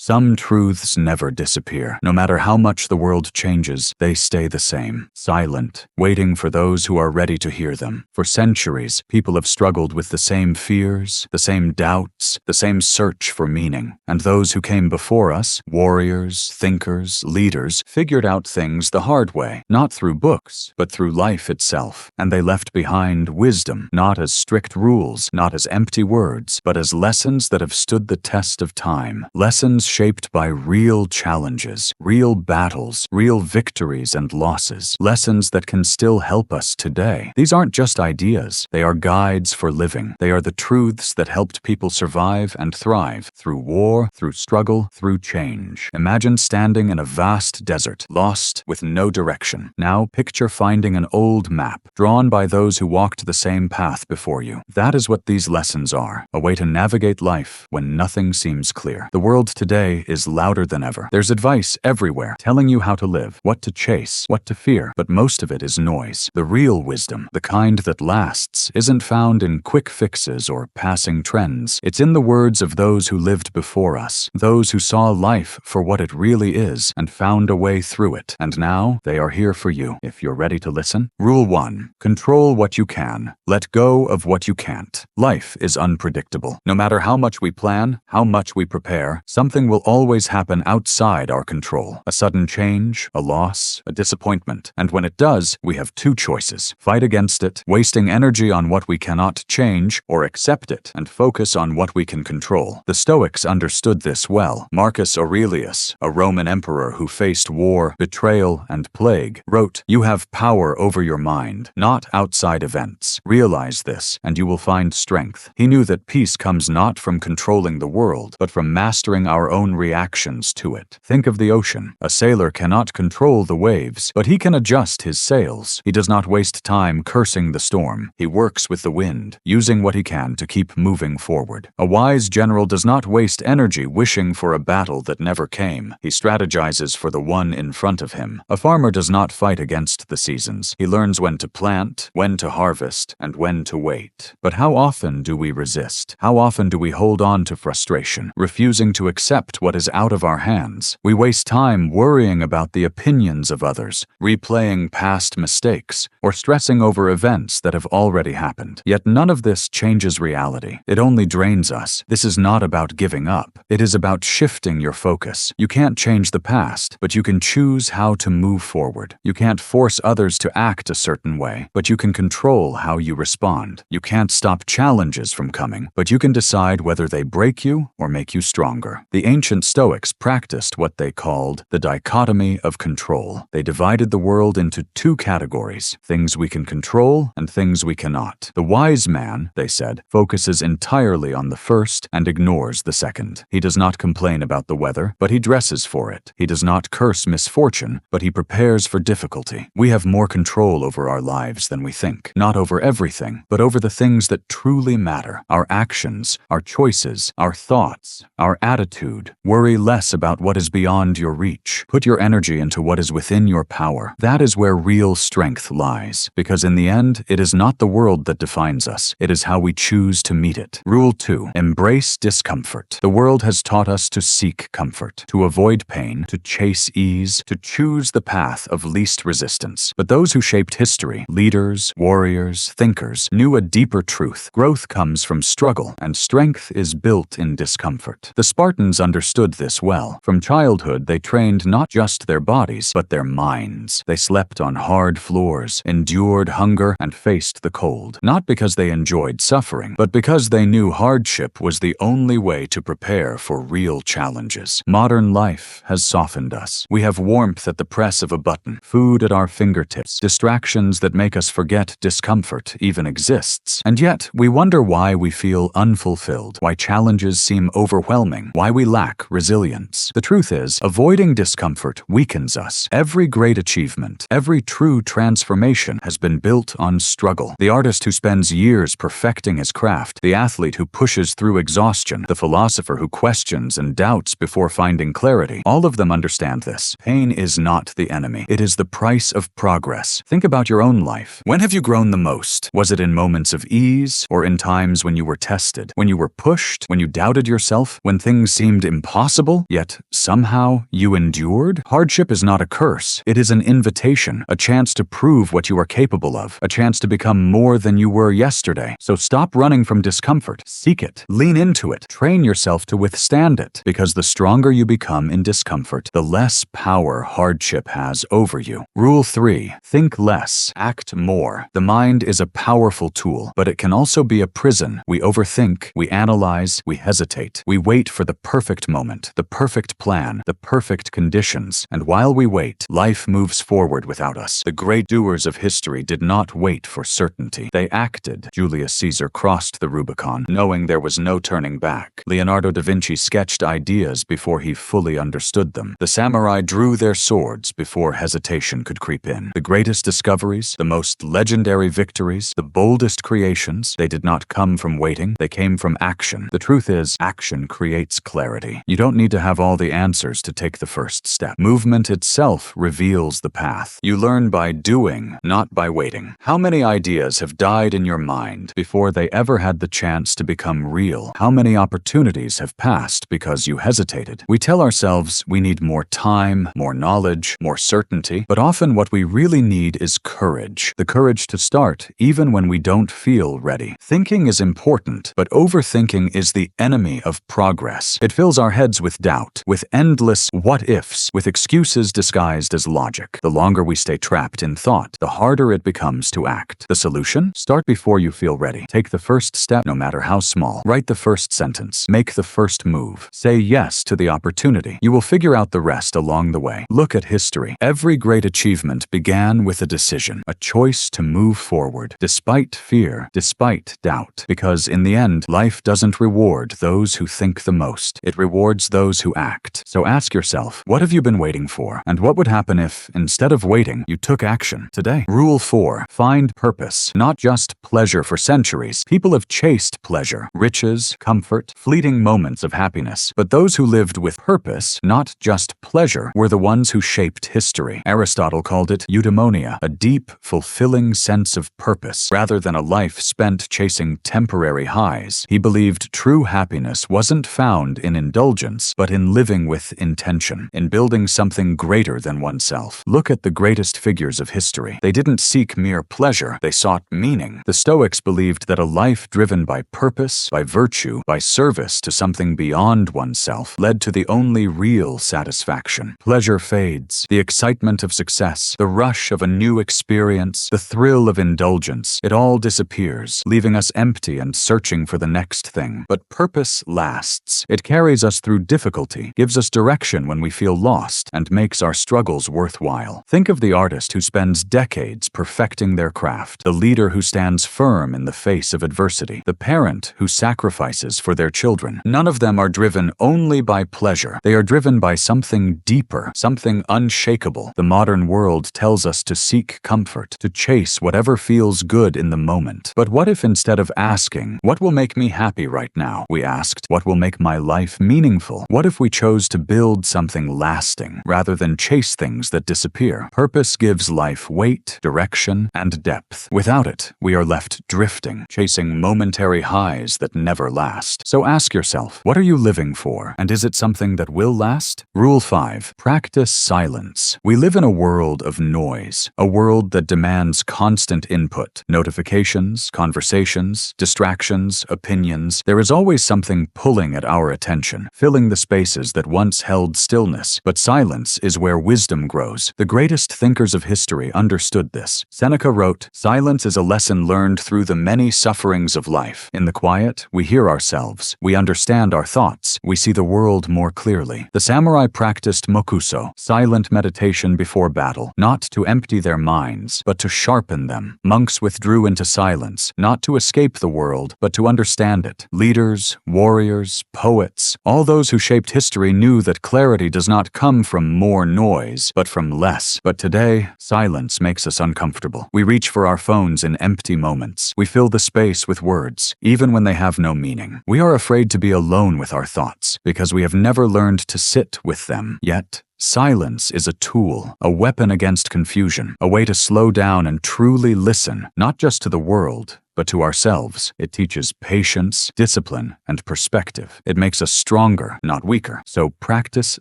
Some truths never disappear. No matter how much the world changes, they stay the same, silent, waiting for those who are ready to hear them. For centuries, people have struggled with the same fears, the same doubts, the same search for meaning. And those who came before us, warriors, thinkers, leaders, figured out things the hard way, not through books, but through life itself. And they left behind wisdom, not as strict rules, not as empty words, but as lessons that have stood the test of time. Lessons shaped by real challenges, real battles, real victories and losses. Lessons that can still help us today. These aren't just ideas. They are guides for living. They are the truths that helped people survive and thrive through war, through struggle, through change. Imagine standing in a vast desert, lost, with no direction. Now picture finding an old map, drawn by those who walked the same path before you. That is what these lessons are, a way to navigate life when nothing seems clear. The world today is louder than ever. There's advice everywhere, telling you how to live, what to chase, what to fear, but most of it is noise. The real wisdom, the kind that lasts, isn't found in quick fixes or passing trends. It's in the words of those who lived before us, those who saw life for what it really is and found a way through it. And now they are here for you, if you're ready to listen. Rule 1. Control what you can. Let go of what you can't. Life is unpredictable. No matter how much we plan, how much we prepare, something will always happen outside our control. A sudden change, a loss, a disappointment. And when it does, we have two choices. Fight against it, wasting energy on what we cannot change, or accept it and focus on what we can control. The Stoics understood this well. Marcus Aurelius, a Roman emperor who faced war, betrayal, and plague, wrote, "You have power over your mind, not outside events. Realize this, and you will find strength." He knew that peace comes not from controlling the world, but from mastering our own reactions to it. Think of the ocean. A sailor cannot control the waves, but he can adjust his sails. He does not waste time cursing the storm. He works with the wind, using what he can to keep moving forward. A wise general does not waste energy wishing for a battle that never came. He strategizes for the one in front of him. A farmer does not fight against the seasons. He learns when to plant, when to harvest, and when to wait. But how often do we resist? How often do we hold on to frustration, refusing to accept what is out of our hands? We waste time worrying about the opinions of others, replaying past mistakes, or stressing over events that have already happened. Yet none of this changes reality. It only drains us. This is not about giving up. It is about shifting your focus. You can't change the past, but you can choose how to move forward. You can't force others to act a certain way, but you can control how you respond. You can't stop challenges from coming, but you can decide whether they break you or make you stronger. The ancient Stoics practiced what they called the dichotomy of control. They divided the world into two categories, things we can control and things we cannot. The wise man, they said, focuses entirely on the first and ignores the second. He does not complain about the weather, but he dresses for it. He does not curse misfortune, but he prepares for difficulty. We have more control over our lives than we think. Not over everything, but over the things that truly matter. Our actions, our choices, our thoughts, our attitude. Worry less about what is beyond your reach. Put your energy into what is within your power. That is where real strength lies, because in the end, it is not the world that defines us. It is how we choose to meet it. Rule 2. Embrace discomfort. The world has taught us to seek comfort, to avoid pain, to chase ease, to choose the path of least resistance. But those who shaped history, leaders, warriors, thinkers, knew a deeper truth. Growth comes from struggle, and strength is built in discomfort. The Spartans understood this well. From childhood, they trained not just their bodies, but their minds. They slept on hard floors, endured hunger, and faced the cold. Not because they enjoyed suffering, but because they knew hardship was the only way to prepare for real challenges. Modern life has softened us. We have warmth at the press of a button, food at our fingertips, distractions that make us forget discomfort even exists. And yet, we wonder why we feel unfulfilled, why challenges seem overwhelming, why we lack resilience. The truth is, avoiding discomfort weakens us. Every great achievement, every true transformation has been built on struggle. The artist who spends years perfecting his craft, the athlete who pushes through exhaustion, the philosopher who questions and doubts before finding clarity, all of them understand this. Pain is not the enemy. It is the price of progress. Think about your own life. When have you grown the most? Was it in moments of ease or in times when you were tested, when you were pushed, when you doubted yourself, when things seemed impossible, yet somehow you endured? Hardship is not a curse. It is an invitation, a chance to prove what you are capable of, a chance to become more than you were yesterday. So stop running from discomfort. Seek it. Lean into it. Train yourself to withstand it, because the stronger you become in discomfort, the less power hardship has over you. Rule 3. Think less. Act more. The mind is a powerful tool, but it can also be a prison. We overthink, we analyze, we hesitate. We wait for the perfect moment, the perfect plan, the perfect conditions. And while we wait, life moves forward without us. The great doers of history did not wait for certainty. They acted. Julius Caesar crossed the Rubicon, knowing there was no turning back. Leonardo da Vinci sketched ideas before he fully understood them. The samurai drew their swords before hesitation could creep in. The greatest discoveries, the most legendary victories, the boldest creations, they did not come from waiting, they came from action. The truth is, action creates clarity. You don't need to have all the answers to take the first step. Movement itself reveals the path. You learn by doing, not by waiting. How many ideas have died in your mind before they ever had the chance to become real? How many opportunities have passed because you hesitated? We tell ourselves we need more time, more knowledge, more certainty, but often what we really need is courage. The courage to start, even when we don't feel ready. Thinking is important, but overthinking is the enemy of progress. It fills our heads with doubt, with endless what-ifs, with excuses disguised as logic. The longer we stay trapped in thought, the harder it becomes to act. The solution? Start before you feel ready. Take the first step, no matter how small. Write the first sentence. Make the first move. Say yes to the opportunity. You will figure out the rest along the way. Look at history. Every great achievement began with a decision, a choice to move forward, despite fear, despite doubt. Because in the end, life doesn't reward those who think the most. It rewards those who act. So ask yourself, what have you been waiting for? And what would happen if, instead of waiting, you took action today? Rule 4. Find purpose, not just pleasure. For centuries, people have chased pleasure, riches, comfort, fleeting moments of happiness. But those who lived with purpose, not just pleasure, were the ones who shaped history. Aristotle called it eudaimonia, a deep, fulfilling sense of purpose, rather than a life spent chasing temporary highs. He believed true happiness wasn't found in indulgence, but in living with intention, in building something greater than oneself. Look at the greatest figures of history. They didn't seek mere pleasure, they sought meaning. The Stoics believed that a life driven by purpose, by virtue, by service to something beyond oneself, led to the only real satisfaction. Pleasure fades. The excitement of success, the rush of a new experience, the thrill of indulgence, it all disappears, leaving us empty and searching for the next thing. But purpose lasts. It carries us through difficulty, gives us direction when we feel lost, and makes our struggles worthwhile. Think of the artist who spends decades perfecting their craft, the leader who stands firm in the face of adversity, the parent who sacrifices for their children. None of them are driven only by pleasure. They are driven by something deeper, something unshakable. The modern world tells us to seek comfort, to chase whatever feels good in the moment. But what if instead of asking, what will make me happy right now, we asked, what will make my life meaningful? What if we chose to build something lasting, rather than chase things that disappear? Purpose gives life weight, direction, and depth. Without it, we are left drifting, chasing momentary highs that never last. So ask yourself, what are you living for? And is it something that will last? Rule 5. Practice silence. We live in a world of noise, a world that demands constant input. Notifications, conversations, distractions, opinions. There is always something pulling at our attention, filling the spaces that once held stillness. But silence is where wisdom grows. The greatest thinkers of history understood this. Seneca wrote, "Silence is a lesson learned through the many sufferings of life. In the quiet, we hear ourselves. We understand our thoughts. We see the world more clearly." The samurai practiced mokuso, silent meditation before battle, not to empty their minds, but to sharpen them. Monks withdrew into silence, not to escape the world, but to understand it. Leaders, warriors, poets, all those who shaped history knew that clarity does not come from more noise, but from less. But today, silence makes us uncomfortable. We reach for our phones in empty moments. We fill the space with words, even when they have no meaning. We are afraid to be alone with our thoughts, because we have never learned to sit with them. Yet, silence is a tool, a weapon against confusion, a way to slow down and truly listen, not just to the world, but to ourselves. It teaches patience, discipline, and perspective. It makes us stronger, not weaker. So practice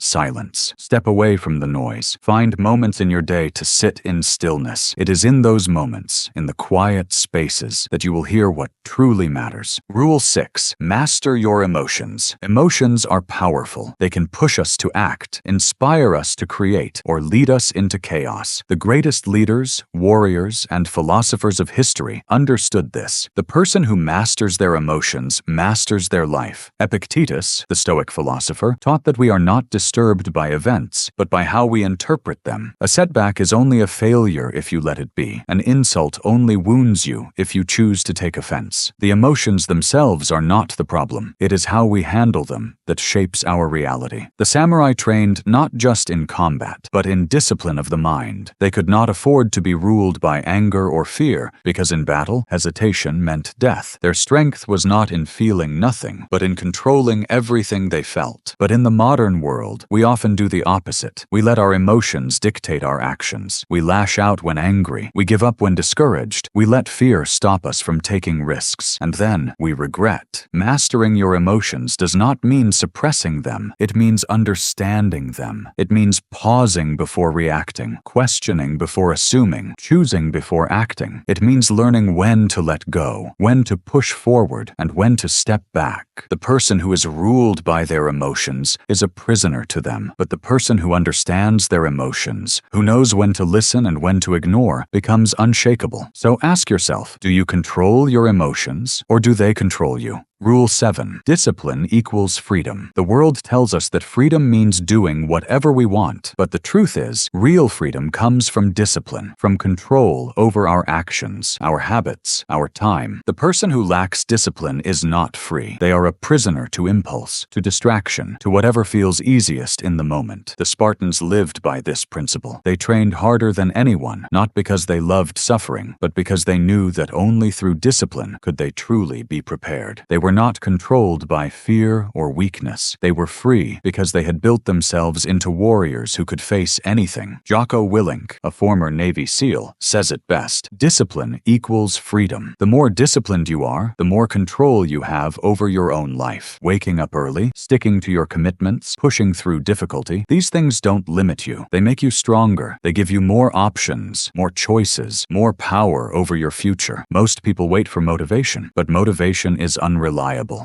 silence. Step away from the noise. Find moments in your day to sit in stillness. It is in those moments, in the quiet spaces, that you will hear what truly matters. Rule 6. Master your emotions. Emotions are powerful. They can push us to act, inspire us to create, or lead us into chaos. The greatest leaders, warriors, and philosophers of history understood this. The person who masters their emotions masters their life. Epictetus, the Stoic philosopher, taught that we are not disturbed by events, but by how we interpret them. A setback is only a failure if you let it be. An insult only wounds you if you choose to take offense. The emotions themselves are not the problem. It is how we handle them that shapes our reality. The samurai trained not just in combat, but in discipline of the mind. They could not afford to be ruled by anger or fear, because in battle, hesitation meant death. Their strength was not in feeling nothing, but in controlling everything they felt. But in the modern world, we often do the opposite. We let our emotions dictate our actions. We lash out when angry. We give up when discouraged. We let fear stop us from taking risks. And then we regret. Mastering your emotions does not mean suppressing them. It means understanding them. It means pausing before reacting, questioning before assuming, choosing before acting. It means learning when to let go, when to push forward, and when to step back. The person who is ruled by their emotions is a prisoner to them, but the person who understands their emotions, who knows when to listen and when to ignore, becomes unshakable. So ask yourself, do you control your emotions, or do they control you? Rule 7. Discipline equals freedom. The world tells us that freedom means doing whatever we want, but the truth is, real freedom comes from discipline, from control over our actions, our habits, our time. The person who lacks discipline is not free. They are a prisoner to impulse, to distraction, to whatever feels easiest in the moment. The Spartans lived by this principle. They trained harder than anyone, not because they loved suffering, but because they knew that only through discipline could they truly be prepared. They were not controlled by fear or weakness. They were free because they had built themselves into warriors who could face anything. Jocko Willink, a former Navy SEAL, says it best. Discipline equals freedom. The more disciplined you are, the more control you have over your own life. Waking up early, sticking to your commitments, pushing through difficulty, these things don't limit you. They make you stronger. They give you more options, more choices, more power over your future. Most people wait for motivation, but motivation is unreliable.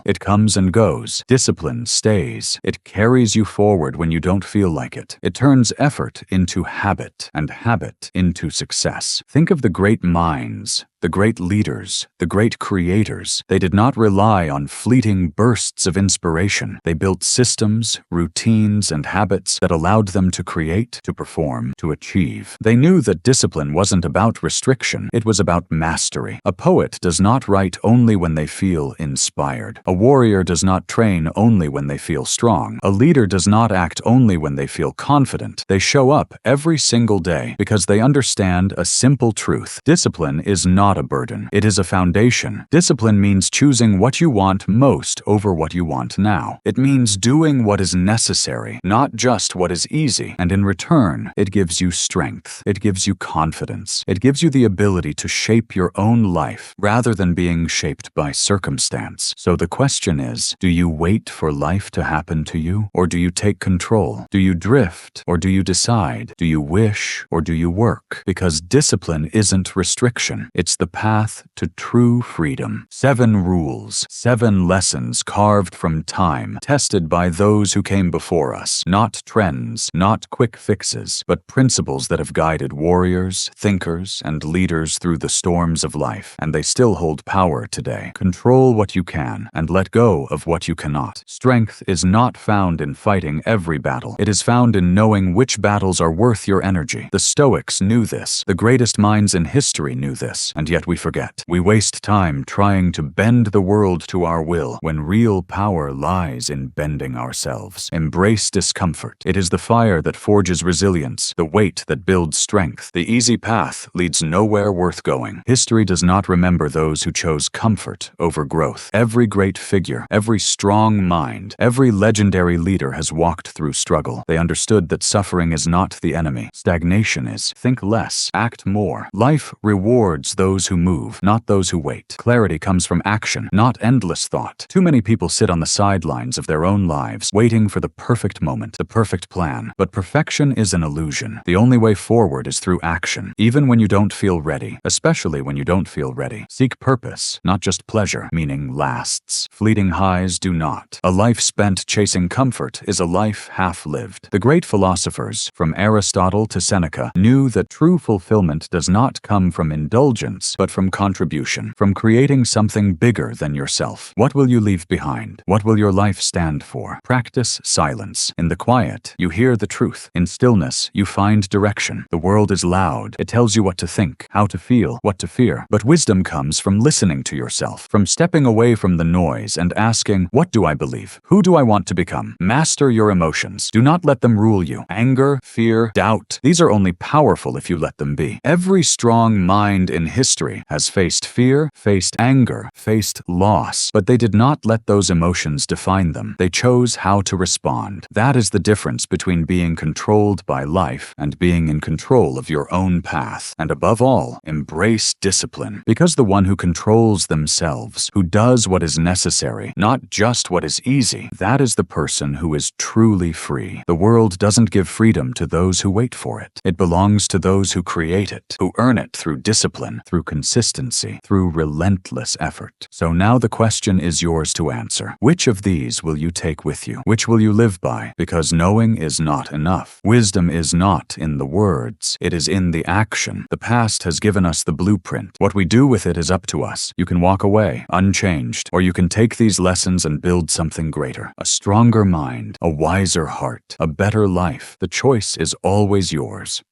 It comes and goes. Discipline stays. It carries you forward when you don't feel like it. It turns effort into habit, and habit into success. Think of the great minds, the great leaders, the great creators. They did not rely on fleeting bursts of inspiration. They built systems, routines, and habits that allowed them to create, to perform, to achieve. They knew that discipline wasn't about restriction. It was about mastery. A poet does not write only when they feel inspired. A warrior does not train only when they feel strong. A leader does not act only when they feel confident. They show up every single day because they understand a simple truth. Discipline is not a burden. It is a foundation. Discipline means choosing what you want most over what you want now. It means doing what is necessary, not just what is easy. And in return, it gives you strength. It gives you confidence. It gives you the ability to shape your own life rather than being shaped by circumstance. So the question is, do you wait for life to happen to you, or do you take control? Do you drift, or do you decide? Do you wish, or do you work? Because discipline isn't restriction. It's the path to true freedom. 7 rules, 7 lessons carved from time, tested by those who came before us. Not trends, not quick fixes, but principles that have guided warriors, thinkers, and leaders through the storms of life. And they still hold power today. Control what you can, and let go of what you cannot. Strength is not found in fighting every battle. It is found in knowing which battles are worth your energy. The Stoics knew this. The greatest minds in history knew this. And yet we forget. We waste time trying to bend the world to our will when real power lies in bending ourselves. Embrace discomfort. It is the fire that forges resilience, the weight that builds strength. The easy path leads nowhere worth going. History does not remember those who chose comfort over growth. Every great figure, every strong mind, every legendary leader has walked through struggle. They understood that suffering is not the enemy. Stagnation is. Think less, act more. Life rewards those those who move, not those who wait. Clarity comes from action, not endless thought. Too many people sit on the sidelines of their own lives, waiting for the perfect moment, the perfect plan. But perfection is an illusion. The only way forward is through action, even when you don't feel ready, especially when you don't feel ready. Seek purpose, not just pleasure, meaning lasts. Fleeting highs do not. A life spent chasing comfort is a life half-lived. The great philosophers, from Aristotle to Seneca, knew that true fulfillment does not come from indulgence, but from contribution, from creating something bigger than yourself. What will you leave behind? What will your life stand for? Practice silence. In the quiet, you hear the truth. In stillness, you find direction. The world is loud. It tells you what to think, how to feel, what to fear. But wisdom comes from listening to yourself, from stepping away from the noise and asking, what do I believe? Who do I want to become? Master your emotions. Do not let them rule you. Anger, fear, doubt. These are only powerful if you let them be. Every strong mind in history has faced fear, faced anger, faced loss, but they did not let those emotions define them. They chose how to respond. That is the difference between being controlled by life and being in control of your own path. And above all, embrace discipline, because the one who controls themselves, who does what is necessary, not just what is easy, that is the person who is truly free. The world doesn't give freedom to those who wait for it. It belongs to those who create it, who earn it through discipline, through consistency, through relentless effort. So now the question is yours to answer. Which of these will you take with you? Which will you live by? Because knowing is not enough. Wisdom is not in the words. It is in the action. The past has given us the blueprint. What we do with it is up to us. You can walk away unchanged, or you can take these lessons and build something greater. A stronger mind, a wiser heart, a better life. The choice is always yours.